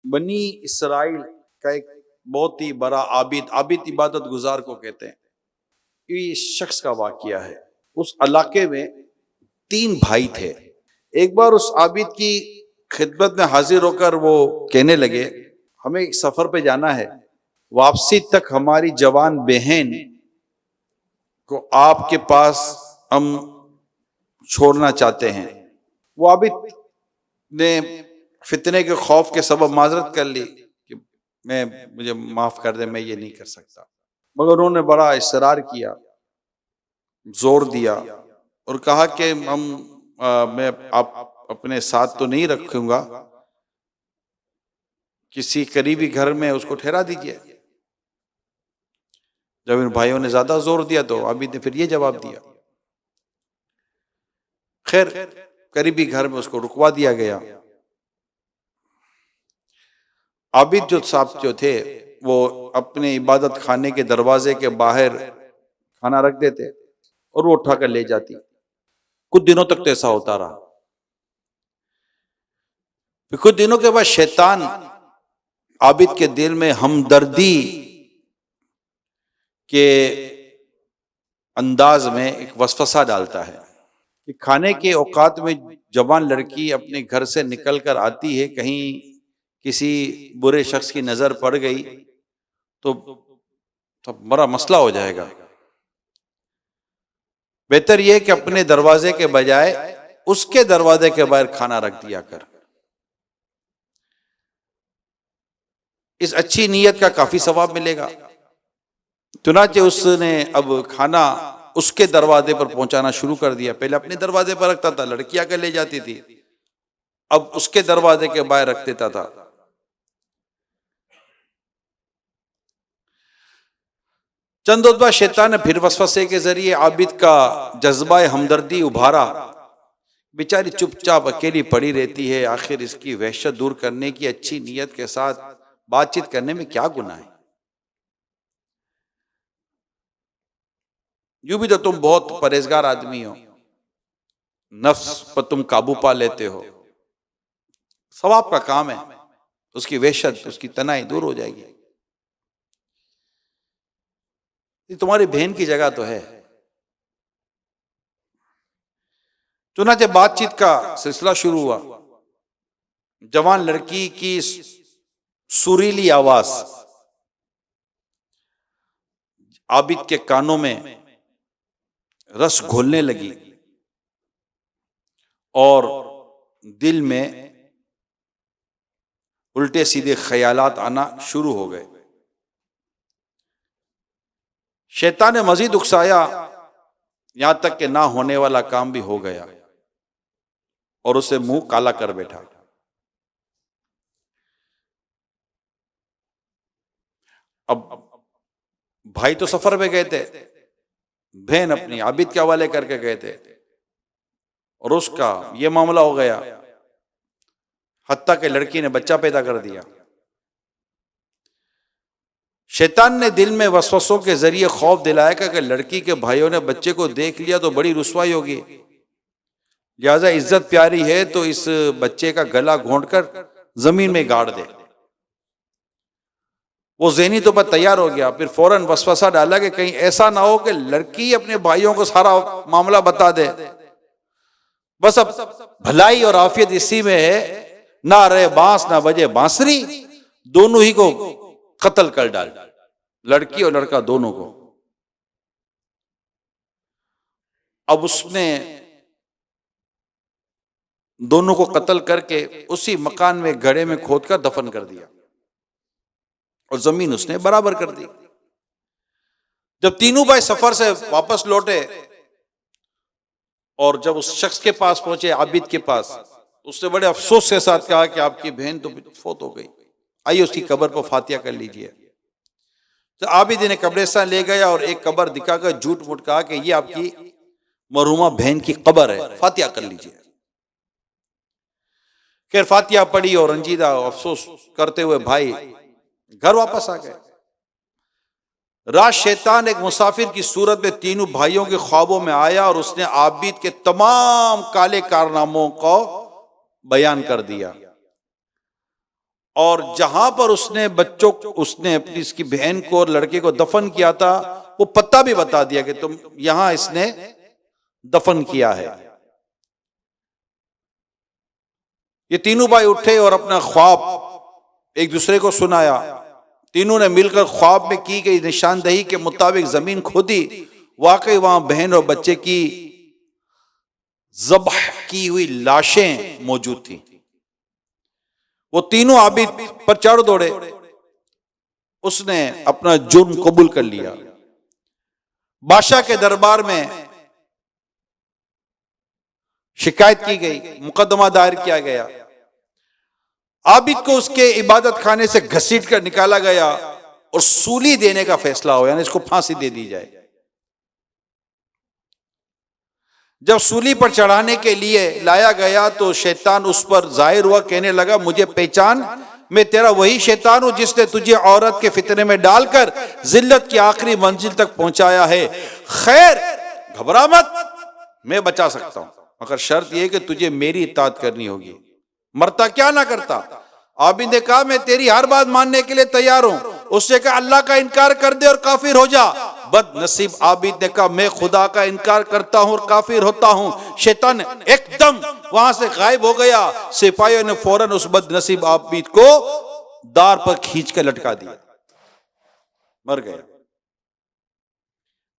बनी इसराइल का एक बहुत ही बड़ा आबिद इबादत गुजार को कहते हैं। ये शख्स का वाकया है। उस इलाके में 3 भाई थे। एक बार उस आबिद की खिदमत में हाजिर होकर वो कहने लगे, हमें एक सफर पे जाना है, वापसी तक हमारी जवान बहन को आपके पास हम छोड़ना चाहते हैं। वो आबिद ने फितने के खौफ के सबब माजरत कर ली कि मुझे माफ कर दे, मैं ये नहीं कर सकता। मगर उन्होंने बड़ा इसरार किया, जोर दिया और कहा कि मैं आप अपने साथ तो नहीं रखूंगा, किसी करीबी घर में उसको ठहरा दीजिए। जब इन भाइयों ने ज्यादा जोर दिया तो आबिद ने फिर ये जवाब दिया। खैर करीबी घर में उसको रुकवा दिया गया। आबिद जो थे वो अपने इबादत खाने के दरवाजे के बाहर खाना रख देते और वो उठाकर ले जाती। कुछ दिनों तक तो ऐसा होता रहा। कुछ दिनों के बाद शैतान आबिद के दिल में हमदर्दी के अंदाज में एक वसवसा डालता है कि खाने के औकात में जवान लड़की अपने घर से निकल कर आती है, कहीं किसी बुरे शख्स की नजर पड़ गई तो बड़ा मसला हो जाएगा। बेहतर यह कि अपने दरवाजे के बजाय उसके दरवाजे के बाहर खाना रख दिया कर। इस अच्छी नीयत का काफी सवाब मिलेगा। चुनाचे उसने अब खाना उसके दरवाजे पर पहुंचाना शुरू कर दिया। पहले अपने दरवाजे पर रखता था, लड़कियां कर ले जाती थी, अब उसके दरवाजे के बाहर रख देता था। चंद रोज बाद शैतान ने फिर वसवसे के जरिए आबिद का जज्बा हमदर्दी उभारा। बेचारी चुपचाप अकेली पड़ी रहती है, आखिर इसकी वहशत दूर करने की अच्छी नीयत के साथ बातचीत करने में क्या गुनाह है। यूं भी तो तुम बहुत परहेजगार आदमी हो, नफ्स पर तुम काबू पा लेते हो, सवाब का काम है, उसकी वहशत उसकी तनाई दूर हो जाएगी। ये तुम्हारी बहन की जगह तो है। चुनाचे बातचीत का सिलसिला शुरू हुआ। जवान लड़की की सुरीली आवाज आबिद के कानों में रस घोलने लगी और दिल में उल्टे सीधे ख्यालात आना शुरू हो गए। शैतान ने मजीद उकसाया, यहां तक कि ना होने वाला काम भी हो गया और उसे मुंह काला कर बैठा। अब भाई तो सफर पे गए थे, बहन अपनी आबिद के हवाले करके गए थे और उसका ये मामला हो गया, हत्ता के लड़की ने बच्चा पैदा कर दिया। शैतान ने दिल में वसवसों के जरिए खौफ दिलाया कि अगर लड़की के भाइयों ने बच्चे को देख लिया तो बड़ी रुसवाई होगी, लिहाजा इज्जत प्यारी है तो इस बच्चे का गला घोंटकर जमीन में गाड़ दे। वो ज़हनी तो पर तैयार हो गया। फिर फौरन वसवसा डाला कि कहीं ऐसा ना हो कि लड़की अपने भाइयों को सारा मामला बता दे। बस अब भलाई और आफियत इसी में है, ना रहे बांस ना बजे बांसुरी, दोनों ही को कत्ल कर डाल, लड़की और लड़का दोनों को। अब उसने दोनों को कत्ल करके उसी मकान में गड्ढे में खोदकर दफन कर दिया और जमीन उसने बराबर कर दी। जब तीनों भाई सफर से वापस लौटे और जब उस शख्स के पास पहुंचे, आबिद के पास, उसने बड़े अफसोस के साथ कहा कि आपकी बहन तो फौत हो गई, आइए उसकी कब्र पर फातिया कर लीजिए। तो आबिद ने कब्रिस्तान ले गया और एक कब्र दिखाकर झूठ मूठ कहा कि ये आपकी मरहुमा बहन की कब्र है, फातिया कर लीजिए। खैर फातिया पड़ी और रंजीदा अफसोस करते हुए भाई घर वापस आ गए। रात शैतान एक मुसाफिर की सूरत में तीनों भाइयों के ख्वाबों में आया और उसने आबिद के तमाम काले कारनामों को बयान कर दिया और जहां पर उसने अपनी इसकी बहन को और लड़के को दफन किया था, वो पता भी बता दिया कि तुम यहां इसने दफन किया है। ये तीनों भाई उठे और अपना ख्वाब एक दूसरे को सुनाया। तीनों ने मिलकर ख्वाब में की गई निशानदही के मुताबिक जमीन खोदी। वाकई वहां बहन और बच्चे की ज़ब्ह की हुई लाशें मौजूद थी। वो तीनों आबिद पर चढ़ दौड़े। उसने अपना जुर्म कबूल कर लिया। बादशाह के दरबार में शिकायत की गई, मुकदमा दायर किया गया। आबिद को उसके इबादत खाने से घसीट कर निकाला गया और सूली देने का फैसला हो, यानी इसको फांसी दे दी जाए। जब सूली पर चढ़ाने के लिए लाया गया तो शैतान उस पर जाहिर हुआ, कहने लगा, मुझे पहचान, मैं तेरा वही शैतान हूं जिसने तुझे औरत के फितने में डालकर जिल्लत की आखिरी मंजिल तक पहुंचाया है। खैर, घबरा मत, मैं बचा सकता हूं, मगर शर्त यह कि तुझे मेरी इत्ताअत करनी होगी, मरता क्या ना करता। आबिद ने कहा, मैं तेरी हर बात मानने के लिए तैयार हूं। उसने कहा, अल्लाह का इनकार कर दे और काफिर हो जा। बदनसीब आबिद ने कहा, मैं खुदा का इनकार करता हूं और काफिर होता हूं। शैतान एकदम वहां से गायब हो गया। सिपाहियों ने फौरन उस बदनसीब आबिद को दार पर खींच कर लटका दिया, मर गया।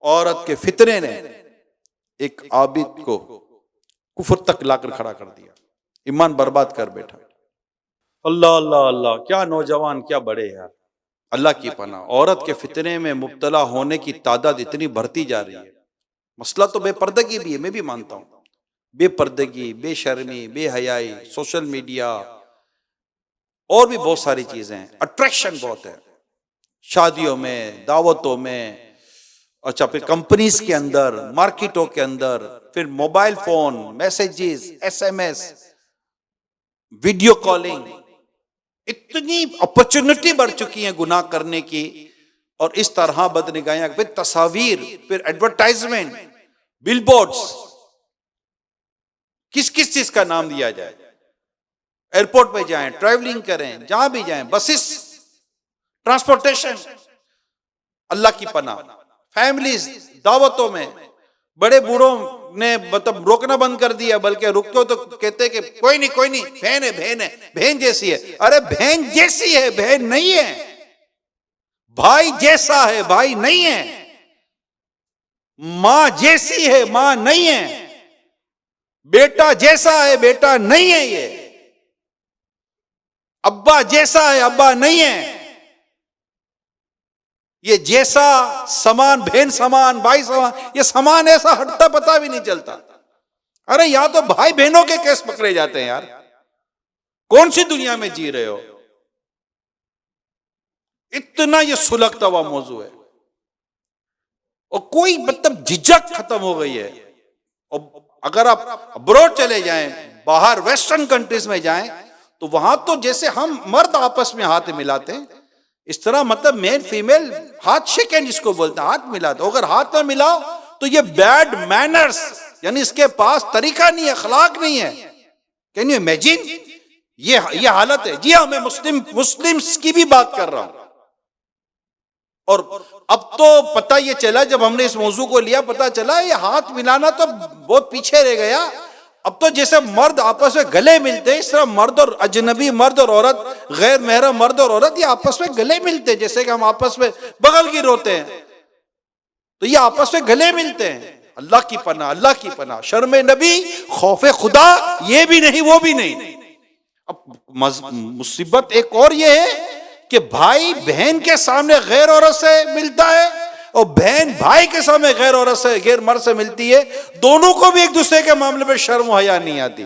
औरत के फितने ने एक आबिद को कुफर तक लाकर खड़ा कर दिया, ईमान बर्बाद कर बैठा। अल्लाह अल्लाह अल्लाह, क्या नौजवान, क्या बड़े यार, अल्लाह की पनाह। औरत के फितने में मुब्तला होने की तादाद इतनी बढ़ती जा रही है। मसला तो बेपर्दगी भी है, मैं भी मानता हूं, बेपर्दगी, बेशर्मी, बेहयाई, सोशल मीडिया और भी बहुत सारी चीजें हैं। अट्रैक्शन बहुत है शादियों में, दावतों में, अच्छा फिर कंपनीज के अंदर, मार्केटों के अंदर, फिर mobile phone, messages, SMS, video calling, इतनी अपॉर्चुनिटी बढ़ चुकी है गुनाह करने की। और इस तरह बदनिगाहियां, फिर तस्वीर, फिर एडवर्टाइजमेंट, बिलबोर्ड्स, किस किस चीज का नाम दिया जाए। एयरपोर्ट पे जाएं, ट्रैवलिंग करें, जहां भी जाएं, बसेस, ट्रांसपोर्टेशन, अल्लाह की पनाह। फैमिलीज, दावतों में बड़े बूढ़ों ने मतलब रोकना बंद कर दिया, बल्कि रुकते तो कहते कि कोई नहीं कोई नहीं, बहन है बहन है, बहन जैसी है। अरे बहन जैसी है, बहन नहीं है। भाई जैसा है, भाई नहीं है। मां जैसी है, मां नहीं है। बेटा जैसा है, बेटा नहीं है। ये अब्बा जैसा है, अब्बा नहीं है। ये जैसा समान, बहन समान, भाई समान, ये समान ऐसा हटता पता भी नहीं चलता। अरे यहां तो भाई बहनों के केस पकड़े जाते हैं यार। कौन सी दुनिया में जी रहे हो? इतना ये सुलगता हुआ मौजू है और कोई मतलब झिझक खत्म हो गई है। और अगर आप अब्रॉड चले जाएं, बाहर वेस्टर्न कंट्रीज में जाएं, तो वहां तो जैसे हम मर्द आपस में हाथ मिलाते हैं, इस तरह मतलब मेल फीमेल हाथ शेक हैंड जिसको बोलते हैं, हाथ मिलाते। अगर हाथ में मिलाओ तो ये बैड मैनर्स, यानी इसके पास तरीका नहीं है, अखलाक नहीं है। Can you imagine? ये हालत है। जी हाँ, मैं मुस्लिम्स की भी बात कर रहा हूं। और अब तो पता ये चला, जब हमने इस मौजू को लिया, पता चला ये हाथ मिलाना तो बहुत पीछे रह गया। अब तो जैसे मर्द आपस में गले मिलते हैं, इस तरह मर्द और अजनबी, मर्द और औरत, गैर महरम मर्द और औरत, ये आपस में गले मिलते हैं। जैसे कि हम आपस में बगल गिर होते हैं, तो ये आपस में गले मिलते हैं। अल्लाह की पनाह, अल्लाह की पनाह। शर्म नबी, खौफे खुदा, ये भी नहीं वो भी नहीं। अब मुसीबत एक और ये है कि भाई बहन के सामने गैर औरत से मिलता है और बहन भाई के सामने गैर औरत से, गैर मर्द से मिलती है। दोनों को भी एक दूसरे के मामले में शर्म हया नहीं आती।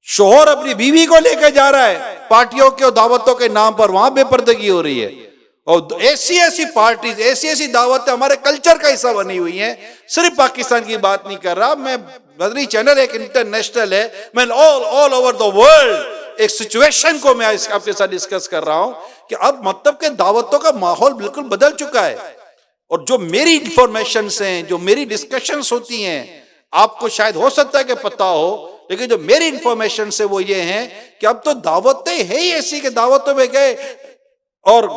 शोहर अपनी बीवी को लेकर जा रहा है पार्टियों के और दावतों के नाम पर, वहां बेपर्दगी हो रही है। और ऐसी ऐसी पार्टीज, ऐसी ऐसी दावतें हमारे कल्चर का हिस्सा बनी हुई हैं। सिर्फ पाकिस्तान की बात नहीं कर रहा मैं, मदनी चैनल एक इंटरनेशनल है। मैं ऑल ओवर द वर्ल्ड एक सिचुएशन को मैं आपके साथ डिस्कस कर रहा हूं कि अब मतलब के दावतों का माहौल बिल्कुल बदल चुका है। और जो मेरी इंफॉर्मेशन हैं, जो मेरी डिस्कशंस होती हैं, आपको शायद हो सकता है कि पता हो, लेकिन जो मेरी इंफॉर्मेशन से वो ये है कि अब तो दावतें है ही ऐसी कि दावतों में गए और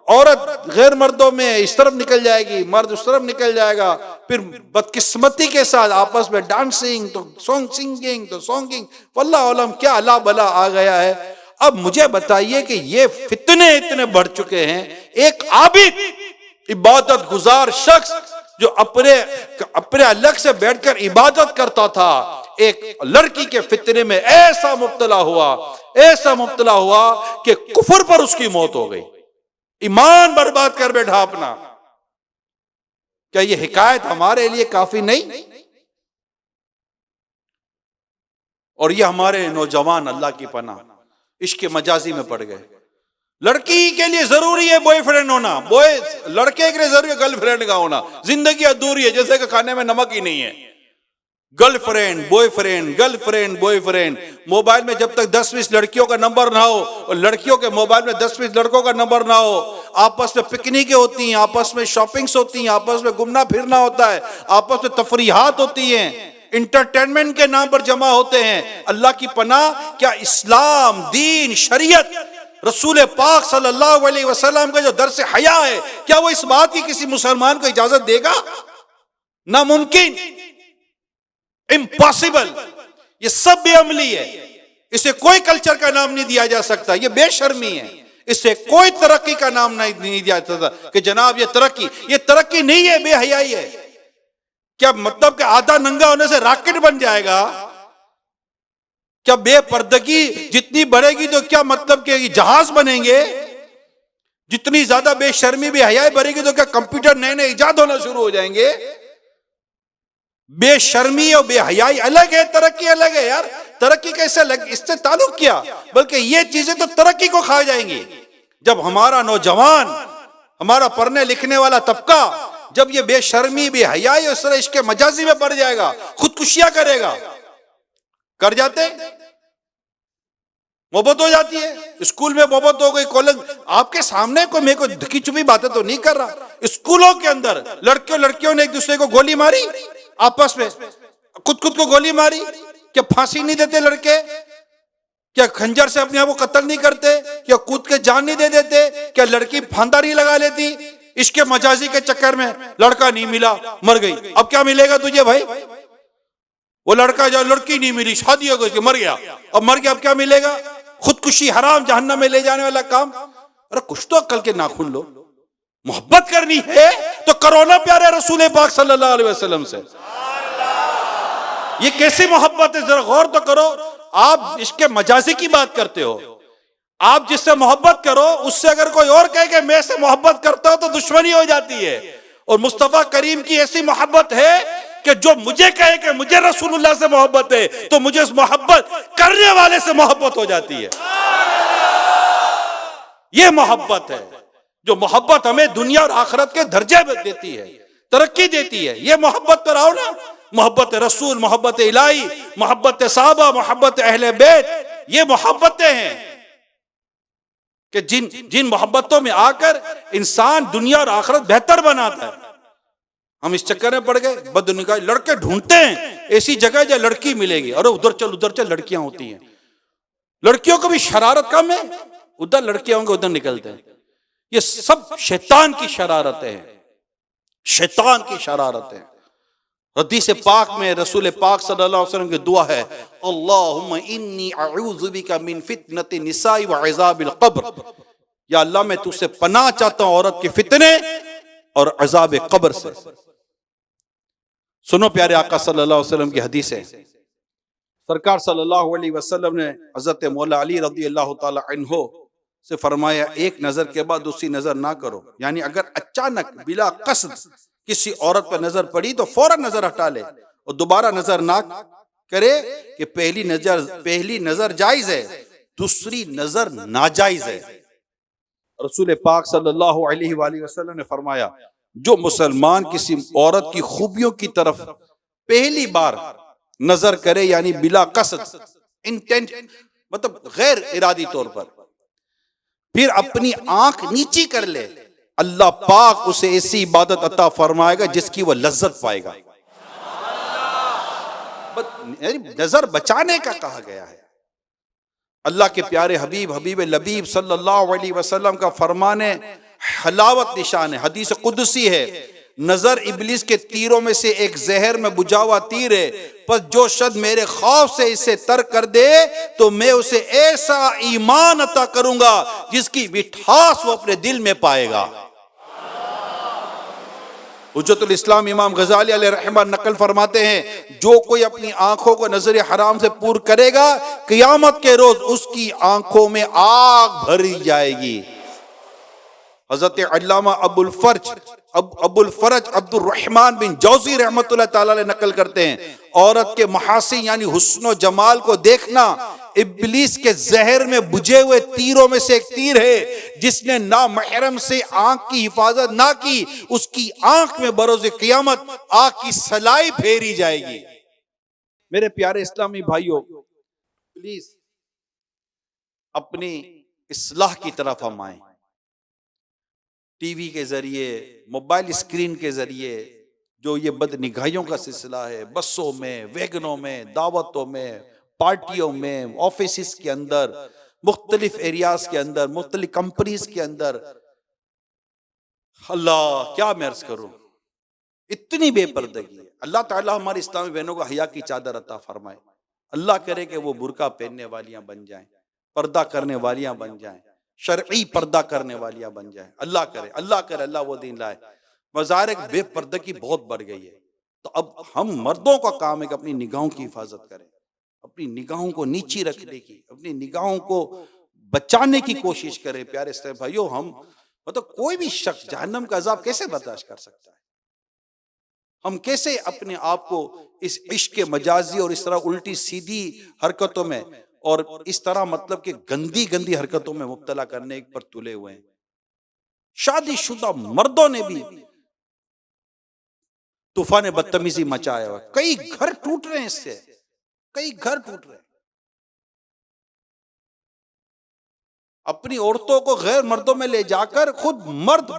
औरत गैर मर्दों में इस तरफ निकल जाएगी, मर्द उस तरफ निकल जाएगा, फिर बदकिस्मती के साथ आपस में डांसिंग, तो सॉन्ग सिंगिंग, तो सॉन्गिंग, वल्लाह आलम क्या अला बला आ गया है। अब मुझे बताइए कि ये फितने इतने बढ़ चुके हैं, एक आबिद इबादत गुजार शख्स जो अपने अलग से बैठकर इबादत करता था, एक लड़की के फितने में ऐसा मुब्तला हुआ कि कुफर पर उसकी मौत हो गई, ईमान बर्बाद कर बैठा अपना। क्या ये हिकायत हमारे लिए काफी नहीं? और ये हमारे नौजवान अल्लाह की पनाह इश्क मजाजी में पड़ गए। लड़की के लिए जरूरी है बॉयफ्रेंड होना, लड़के के लिए जरूरी है गर्लफ्रेंड का होना। जिंदगी अधूरी है जैसे कि खाने में नमक ही नहीं है। गर्लफ्रेंड बॉयफ्रेंड, मोबाइल में जब तक 10-20 लड़कियों का नंबर ना हो और लड़कियों के मोबाइल में 10-20 लड़कों का नंबर ना हो, आपस में पिकनिक होती हैं, आपस में शॉपिंग्स होती हैं, आपस में घूमना फिरना होता है, आपस में तफरीहात होती हैं, इंटरटेनमेंट के नाम पर जमा होते हैं। अल्लाह की पनाह, क्या इस्लाम, दीन, शरीयत, रसूल पाक सल्लल्लाहु अलैहि वसल्लम का जो दर्स हया है, क्या वो इस बात की किसी मुसलमान को इजाजत देगा? नामुमकिन, इम्पॉसिबल। ये सब बेअमली है, इसे कोई कल्चर का नाम नहीं दिया जा सकता, ये बेशर्मी है। इससे कोई तरक्की का नाम नहीं दिया जाता कि जनाब ये तरक्की नहीं है, बेहयाई है। क्या मतलब कि आधा नंगा होने से रॉकेट बन जाएगा? क्या बेपर्दगी जितनी बढ़ेगी तो क्या मतलब कि जहाज बनेंगे? जितनी ज्यादा बेशर्मी बेहयाई बढ़ेगी तो क्या कंप्यूटर नए नए इजाद होना शुरू हो जाएंगे? बेशर्मी और बेहयाई अलग है, तरक्की अलग है यार। तरक्की कैसे अलग, इससे ताल्लुक क्या, बल्कि ये चीजें तो तरक्की को खा जाएंगी। जब हमारा नौजवान, हमारा पढ़ने लिखने वाला तबका जब ये बेशर्मी बेहयाई और इस तरह इश्क मजाजी में पड़ जाएगा, खुदकुशियां करेगा, कर जाते, मोहब्बत हो जाती है, स्कूल में मोहब्बत हो गई, कॉलेज, आपके सामने को मैं कोई धुकी चुपी बातें तो नहीं कर रहा। स्कूलों के अंदर लड़कियों ने एक दूसरे को गोली मारी, आपस में खुद को गोली मारी। क्या फांसी नहीं देते लड़के? क्या खंजर से अपने आप को कत्ल नहीं करते? क्या कूद के जान नहीं दे देते? क्या लड़की फांदा नहीं लगा लेती? इसके मजाजी के चक्कर में लड़का नहीं मिला, मर गई। अब क्या मिलेगा तुझे भाई? वो लड़का जो लड़की नहीं मिली, शादी हो गई, मर गया, अब मर गया, अब क्या मिलेगा? खुदकुशी, हराम, जहन्नम में ले जाने वाला काम। अरे कुछ तो अक्ल के नाखून लो। मोहब्बत करनी है तो करो ना प्यारे रसूल पाक सल्लल्लाहु अलैहि वसल्लम से। ये कैसी मोहब्बत है, जरा गौर तो करो। आप इसके मजाजी की बात करते हो, आप जिससे मोहब्बत करो उससे अगर कोई और कहे कि मैं इससे मोहब्बत करता हूं तो दुश्मनी हो जाती है। और मुस्तफा करीम की ऐसी मोहब्बत है कि जो मुझे कहे कि मुझे रसूलुल्लाह से मोहब्बत है तो मुझे उस मोहब्बत करने वाले से मोहब्बत हो जाती है। ये मोहब्बत है जो मोहब्बत हमें दुनिया और आखिरत के दर्जे देती है, तरक्की देती है। ये मोहब्बत पर आओ ना, मोहब्बत रसूल, मोहब्बत इलाही, मोहब्बत साहबा, मोहब्बत अहले बैत, ये मोहब्बतें हैं कि जिन मोहब्बतों में आकर इंसान दुनिया और आखिरत बेहतर बनाता है। हम इस चक्कर में पड़ गए, बदनिगाह लड़के ढूंढते हैं ऐसी जगह जहां लड़की मिलेगी, और उधर चल लड़कियां होती हैं। लड़कियों को भी शरारत कम है, उधर लड़कियां होंगे उधर निकलते हैं। ये सब शैतान की शरारतें हैं, शैतान की शरारतें। हदीस पाक में रसूल पाक सल्लल्लाहु अलैहि वसल्लम की दुआ है, अल्लाहुम्मा इन्नी अऊज़ु बिका मिन फितनति निसाई व अज़ाबिल क़ब्र। या अल्लाह मैं तुझसे पनाह चाहता हूं औरत के फितने और अज़ाब कब्र से। सुनो प्यारे आका सल्लल्लाहु अलैहि वसल्लम की हदीस है। सरकार सल्लल्लाहु अलैहि वसल्लम ने हजरत मौला अली रज़ियल्लाहु ताला अन्हु से फरमाया, एक नजर के बाद दूसरी नजर ना करो। यानी अगर अचानक बिला कसद किसी औरत पर नजर पड़ी तो फौरन नजर हटा ले और दोबारा नजर ना करे कि पहली नजर जायज है, दूसरी नजर नाजायज है। रसूल पाक सल्लल्लाहु अलैहि वसल्लम ने फरमाया, जो मुसलमान किसी औरत की खूबियों की तरफ पहली बार नजर करे, यानी बिला कसद, इंटेंट, मतलब गैर इरादी तौर पर, फिर अपनी आंख नीची कर ले, अल्लाह पाक उसे ऐसी इबादत अता फरमाएगा जिसकी वह लज्जत पाएगा। नजर बचाने का कहा गया है। अल्लाह के प्यारे हबीब हबीब लबीब सल्लल्लाहु अलैहि वसल्लम का फरमाने हलावत निशान है, हदीस कुदसी है, नजर इब्लिस के तीरों में से एक जहर में बुझा हुआ तीर है, पर जो शख्स मेरे खौफ से इसे तर्क कर दे तो मैं उसे ऐसा ईमान अता करूंगा जिसकी मिठास वो अपने दिल में पाएगा। हुज्जतुल इस्लाम इमाम गजाली अलैहि रहमत नकल फरमाते हैं, जो कोई अपनी आंखों को नजर हराम से पूर करेगा, क़यामत के रोज उसकी आंखों में आग भरी जाएगी। हजरत अल्लामा अबुल फरज अब्दुल रहमान बिन जौजी रहमतुल्लाह ताला अलैह नकल करते हैं, औरत के महासी यानी हुस्न जमाल को देखना इब्लिस के जहर में बुझे हुए तीरों में से एक तीर है। जिसने ना महरम से आंख की हिफाजत ना की, उसकी आंख में बरोज़े क़यामत आग की सलाई फेरी जाएगी। मेरे प्यारे इस्लामी भाइयों, प्लीज अपनी इस्लाह की तरफ हम आए। टीवी के जरिए, मोबाइल स्क्रीन के जरिए जो ये बदनिगाहियों का सिलसिला है, बसों में, वैगनों में, दावतों में, पार्टियों में, ऑफिस के अंदर, मुख्तलिफ एरियाज के अंदर, मुख्तलिफ कंपनीज के अंदर, अल्लाह क्या मैं अर्ज करूं, इतनी बेपर्दगी है। अल्लाह ताला हमारी इस्लामी बहनों को हया की चादर अता फरमाए। अल्लाह करे कि वो बुरका पहनने वालियां बन जाएं, पर्दा करने वालियां बन जाएं, शरई पर्दा करने वालियां बन जाएं। अल्लाह करे, अल्लाह करे, अल्लाह वो दिन लाए। मज़ार बेपर्दगी बहुत बढ़ गई है। तो अब हम मर्दों का काम है कि अपनी निगाहों की हिफाजत करें, अपनी निगाहों को नीची रखने की, अपनी निगाहों को बचाने की कोशिश करें। प्यारे इस्लामी भाइयों, हम मतलब कोई भी शख्स जहन्नम का अजाब कैसे बर्दाश्त कर सकता है? हम कैसे अपने आप को इस इश्क मजाजी और इस तरह उल्टी सीधी हरकतों में और इस तरह मतलब कि गंदी गंदी हरकतों में मुब्तला करने पर तुले हुए हैं। शादीशुदा मर्दों ने भी तूफान बदतमीजी मचाया हुआ, कई घर टूट रहे हैं इससे, कई घर टूट रहे हैं। अपनी औरतों को गैर मर्दों में ले जाकर खुद मर्द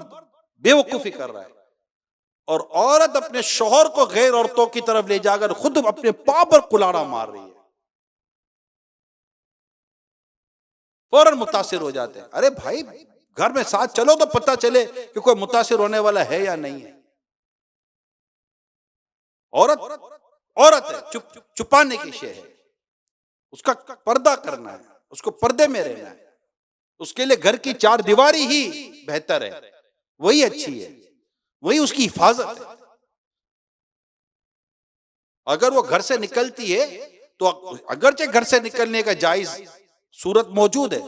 बेवकूफी कर रहा है, और औरत अपने शौहर को गैर औरतों की तरफ ले जाकर खुद अपने पांव पर कुल्हाड़ा मार रही है। फौरन मुतासिर हो जाते हैं। अरे भाई, घर में साथ चलो तो पता चले कि कोई मुतासिर होने वाला है या नहीं है। औरत औरत है, छुपाने की शे है, उसका पर्दा करना है, उसको पर्दे में रहना है। उसके लिए घर की चार दीवारी ही बेहतर है, वही अच्छी है, वही उसकी हिफाजत है। अगर वो घर से निकलती है तो अगरचे घर से निकलने का जायज सूरत मौजूद है,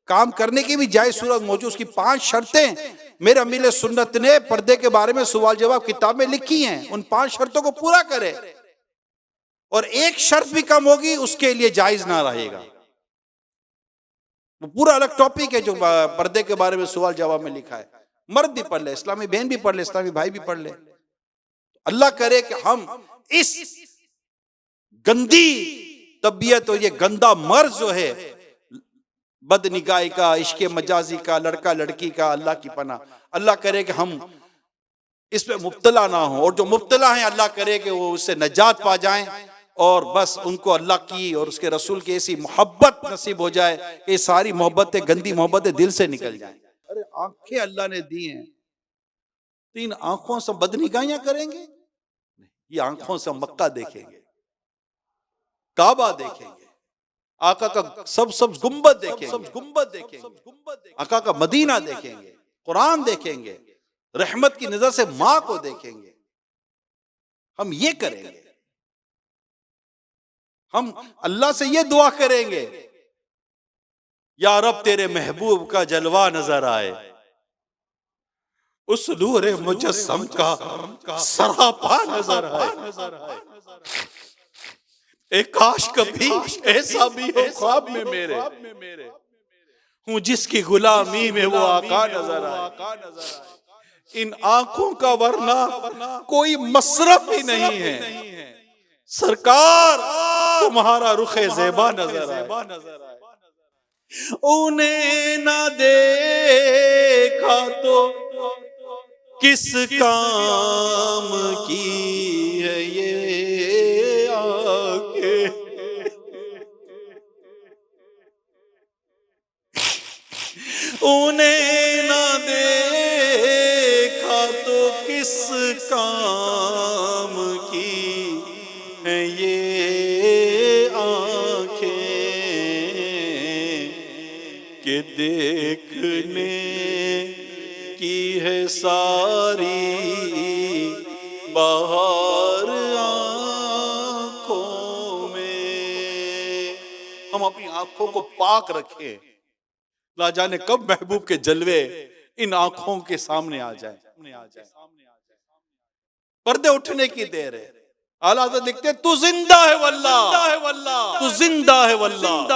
काम करने की भी जायज सूरत मौजूद, उसकी 5 शर्तें मेरे अमीर सुन्नत ने पर्दे के बारे में सवाल जवाब किताब में लिखी हैं। उन 5 शर्तों को पूरा करे, और एक शर्त भी कम होगी उसके लिए जायज ना रहेगा। वो पूरा अलग टॉपिक है जो पर्दे के बारे में सवाल जवाब में लिखा है। मर्द भी पढ़ ले, इस्लामी बहन भी पढ़ ले, इस्लामी भाई भी पढ़ ले। अल्लाह करे कि हम इस गंदी तबीयत और ये गंदा मर्ज जो है बदनिगाही का, इश्क मजाजी का, लड़का लड़की का, अल्लाह की पनाह, अल्लाह करे कि हम इस पे मुब्तला ना हो, और जो मुब्तला हैं अल्लाह करे कि वो उससे नजात पा जाएं, और बस उनको अल्लाह की और उसके रसूल की ऐसी मोहब्बत नसीब हो जाए कि सारी मोहब्बतें, गंदी मोहब्बतें दिल से निकल जाएं। अरे आंखें अल्लाह ने दी हैं, 3 आंखों से बदनिगाहियां करेंगे? ये आंखों से मक्का देखेंगे, काबा देखेंगे, आका का सब गुंबद देखेंगे, आका का मदीना देखेंगे, कुरान देखेंगे, रहमत की नजर से माँ को देखेंगे। हम ये करेंगे, हम अल्लाह से ये दुआ करेंगे, या रब तेरे महबूब का जलवा नजर आए, उस नूरे मुजस्सम का सरापा नजर आए। एक काश कभी ऐसा भी हो ख्वाब में मेरे, हूँ जिसकी गुलामी में वो आका नजर आए। इन आंखों का वरना कोई मसरफ ही नहीं है, सरकार तुम्हारा रुखे ज़ेबा नजर आए। उन्हें ना देखा तो किस काम की है ये उन्हें ना देखा तो किस काम की है ये आंखें कि देखने की है सारी बाहर आंखों में। हम अपनी आंखों को पाक रखें, ना जाने कब महबूब के जलवे इन आंखों के सामने आ जाए। पर्दे उठने की देर है। आला हज़रत लिखते हैं, तू जिंदा है वल्लाह, तू जिंदा है वल्लाह,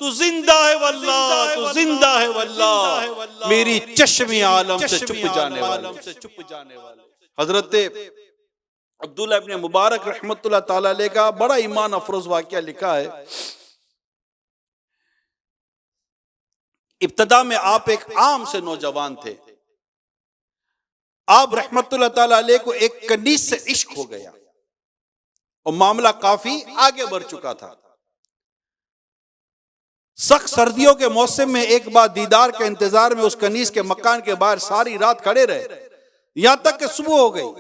तू जिंदा है वल्लाह, तू जिंदा है वल्लाह, मेरी चश्मे आलम से चुप जाने वाले। हजरत अब्दुल्लाह इब्न मुबारक रहमतुल्लाह ताला अलैह का बड़ा ईमान अफरोज वाक़या लिखा है। इब्तदा में आप एक आम से नौजवान थे। आप रहमतुल्लाह ताला अलैह को एक कनीज से इश्क हो गया और मामला काफी आगे बढ़ चुका था। सख्त सर्दियों के मौसम में एक बार दीदार के इंतजार में उस कनीज के मकान के बाहर सारी रात खड़े रहे, यहां तक कि सुबह हो गई।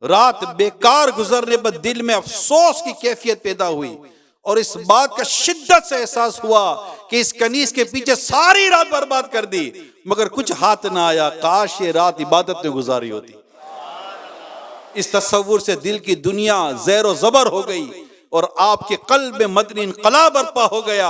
रात बेकार गुजरने पर दिल में अफसोस की कैफियत पैदा हुई और इस बात का शिद्दत से एहसास हुआ कि इस कनीज के पीछे सारी रात बर्बाद कर दी, मगर कुछ हाथ ना आया। काश ये रात इबादत में गुजारी होती। इस तस्वुर से दिल की दुनिया ज़ेरो ज़बर हो गई और आपके कल्ब में मदनी इनक़लाब बर्पा हो गया।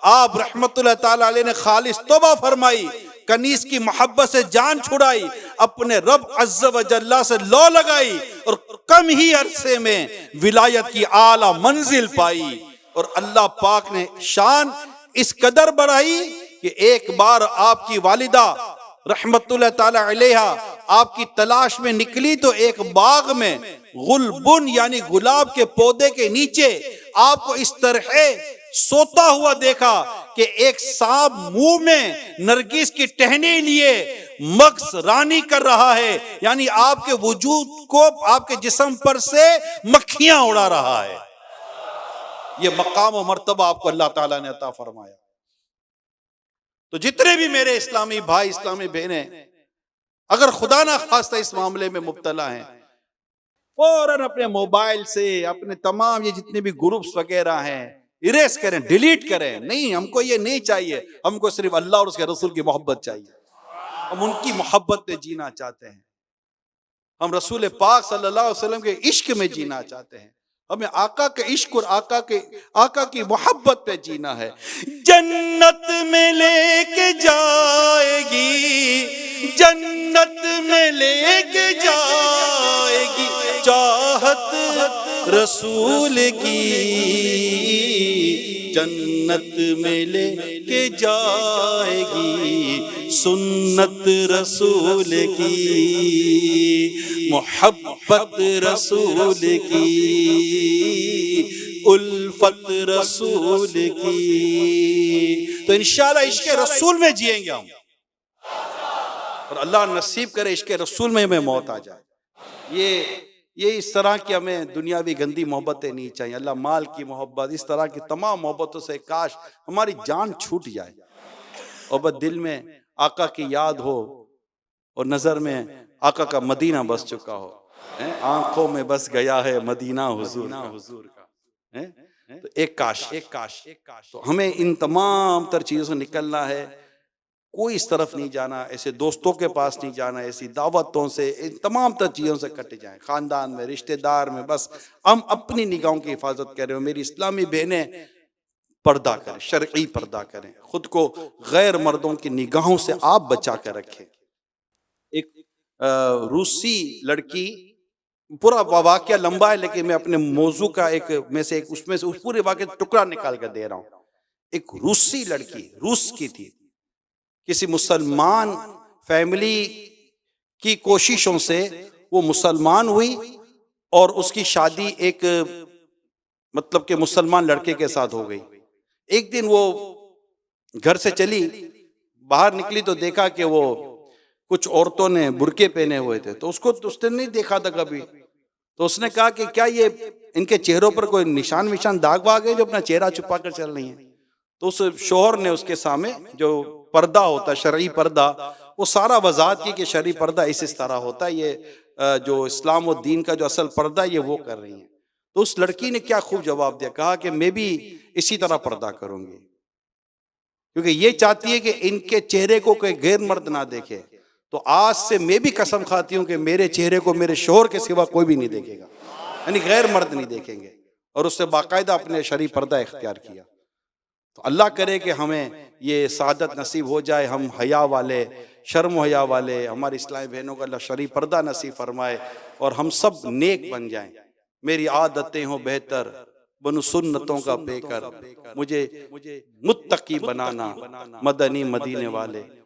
आप रहमतुल्लाह ताला अलैह ने खालिस तौबा फरमाई, कनीज की मोहब्बत से जान छुड़ाई, अपने रब अज़्ज़ व जल्ला से लौ लगाई और कम ही अरसे में विलायत की आला मंजिल पाई। और अल्लाह पाक ने शान इस कदर बढ़ाई कि एक बार आपकी वालिदा रहमतुल्लाह ताला अलैहा आपकी तलाश में निकली तो एक बाग में गुलबुन यानी गुलाब के पौधे के नीचे आपको इस तरह सोता हुआ देखा कि एक सांप मुंह में नरगिस की टहनी लिए मक्स रानी कर रहा है, यानी आपके वजूद को, आपके जिस्म पर से मक्खियां उड़ा रहा है। ये मकाम और मर्तबा आपको अल्लाह ताला ने अता फरमाया। तो जितने भी मेरे इस्लामी भाई, इस्लामी बहनें अगर खुदा ना खास्ता इस मामले में मुब्तला हैं, फौरन अपने मोबाइल से अपने तमाम ये जितने भी ग्रुप्स वगैरह हैं इरेज करें, डिलीट करें। नहीं, हमको ये नहीं चाहिए। हमको सिर्फ अल्लाह और उसके रसूल की मोहब्बत चाहिए। हम उनकी मोहब्बत में जीना चाहते हैं। हम रसूल पाक सल्लल्लाहु अलैहि वसल्लम के इश्क में जीना चाहते हैं। हमें आका के इश्क और आका की मोहब्बत पे जीना है। जन्नत में लेके जाएगी, जन्नत में लेके जाएगी चाहत रसूल की, जन्नत में लेके जाएगी सुन्नत रसूल की, मोहब्बत रसूल की, उल्फत रसूल की। तो इंशाअल्लाह इश्क़ रसूल में जिएंगे हम, और अल्लाह नसीब करे इश्क़ रसूल में हमें मौत आ जाए। ये इस तरह की हमें दुनियावी गंदी मोहब्बतें नहीं चाहिए। अल्लाह माल की मोहब्बत, इस तरह की तमाम मोहब्बतों से काश हमारी जान छूट जाए और बस दिल में आका की याद हो और नजर में आका का मदीना बस चुका हो, आंखों में बस गया है मदीना हुजूर का। तो एक काश। तो हमें इन तमाम तर चीजों से निकलना है। कोई इस तरफ नहीं जाना, ऐसे दोस्तों के पास नहीं जाना, ऐसी दावतों से, इन तमाम तर चीज़ों से कट जाएं। ख़ानदान में, रिश्तेदार में बस हम अपनी निगाहों की हिफाजत करें। मेरी इस्लामी बहनें पर्दा करें, शरई पर्दा करें, खुद को गैर मर्दों की निगाहों से आप बचा कर रखें। एक रूसी लड़की, पूरा वाक़या लंबा है लेकिन मैं अपने मौजू का उसमें से उस पूरे वाक़े टुकड़ा निकाल कर दे रहा हूँ। एक रूसी लड़की, रूस की थी, किसी मुसलमान फैमिली की कोशिशों से वो मुसलमान हुई और उसकी शादी एक मतलब के मुसलमान लड़के के साथ हो गई। एक दिन वो घर से चली, बाहर निकली तो देखा कि वो कुछ औरतों ने बुर्के पहने हुए थे, तो उसने नहीं देखा था कभी। तो उसने कहा कि क्या ये इनके चेहरों पर कोई निशान दाग वाग है जो अपना चेहरा छुपा कर चल रही है। तो उस शोहर ने उसके सामने, जो पर्दा होता है, शरई पर्दा, वो सारा वजाहत की कि शरई पर्दा इस तरह होता है, ये जो इस्लाम और दीन का जो असल पर्दा ये वो कर रही हैं। तो उस लड़की ने क्या खूब जवाब दिया, कहा कि मैं भी इसी तरह पर्दा करूंगी, क्योंकि ये चाहती है कि इनके चेहरे को कोई गैर मर्द ना देखे। तो आज से मैं भी कसम खाती हूँ कि मेरे चेहरे को मेरे शोहर के सिवा कोई भी नहीं देखेगा, यानी गैर मर्द नहीं देखेंगे। और उससे बाकायदा अपने शरई पर्दा इख्तियार किया। तो अल्लाह करे कि हमें ये सादत नसीब हो जाए, हम हया वाले, शर्म हया वाले, हमारी इस्लामी बहनों का अल्लाह शरई पर्दा नसीब फरमाए और हम सब नेक बन जाएं। मेरी आदतें हो बेहतर, बनु सुन्नतों का पेकर, मुझे मुत्तकी बनाना, मदनी मदीने वाले।